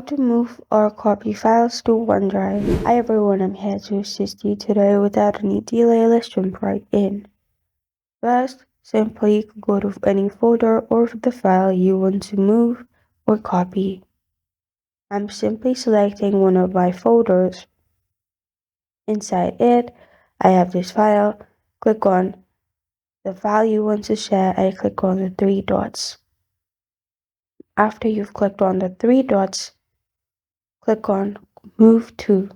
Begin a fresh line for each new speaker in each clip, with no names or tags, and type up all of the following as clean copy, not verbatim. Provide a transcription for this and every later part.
How to move or copy files to OneDrive. Hi everyone, I'm here to assist you today. Without any delay, let's jump right in. First, simply go to any folder or the file you want to move or copy. I'm simply selecting one of my folders. Inside it, I have this file. Click on the file you want to share and click on the three dots. After you've clicked on the three dots, click on Move To.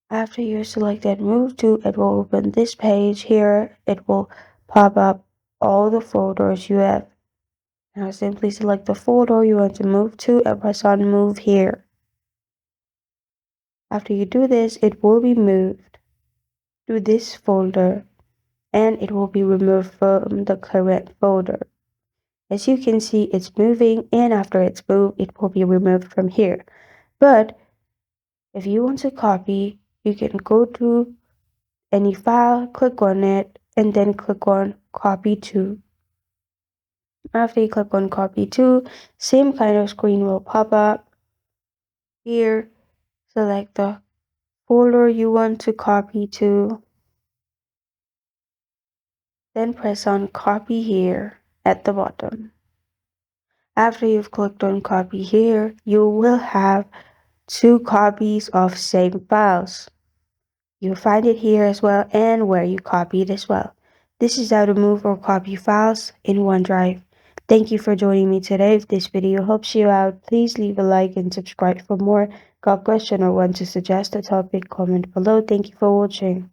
After you selected Move To, it will open this page here. It will pop up all the folders you have. Now simply select the folder you want to move to and press on Move Here. After you do this, it will be moved to this folder and it will be removed from the current folder. As you can see, it's moving, and after it's moved, it will be removed from here. But if you want to copy, you can go to any file, click on it, and then click on Copy To. After you click on Copy To, same kind of screen will pop up. Here, select the folder you want to copy to. Then press on Copy Here at the bottom. After you've clicked on Copy Here, you will have 2 copies of same files. You'll find it here as well and where you copied as well. This is how to move or copy files in OneDrive. Thank you for joining me today. If this video helps you out, please leave a like and subscribe for more. Got a question or want to suggest a topic, comment below. Thank you for watching.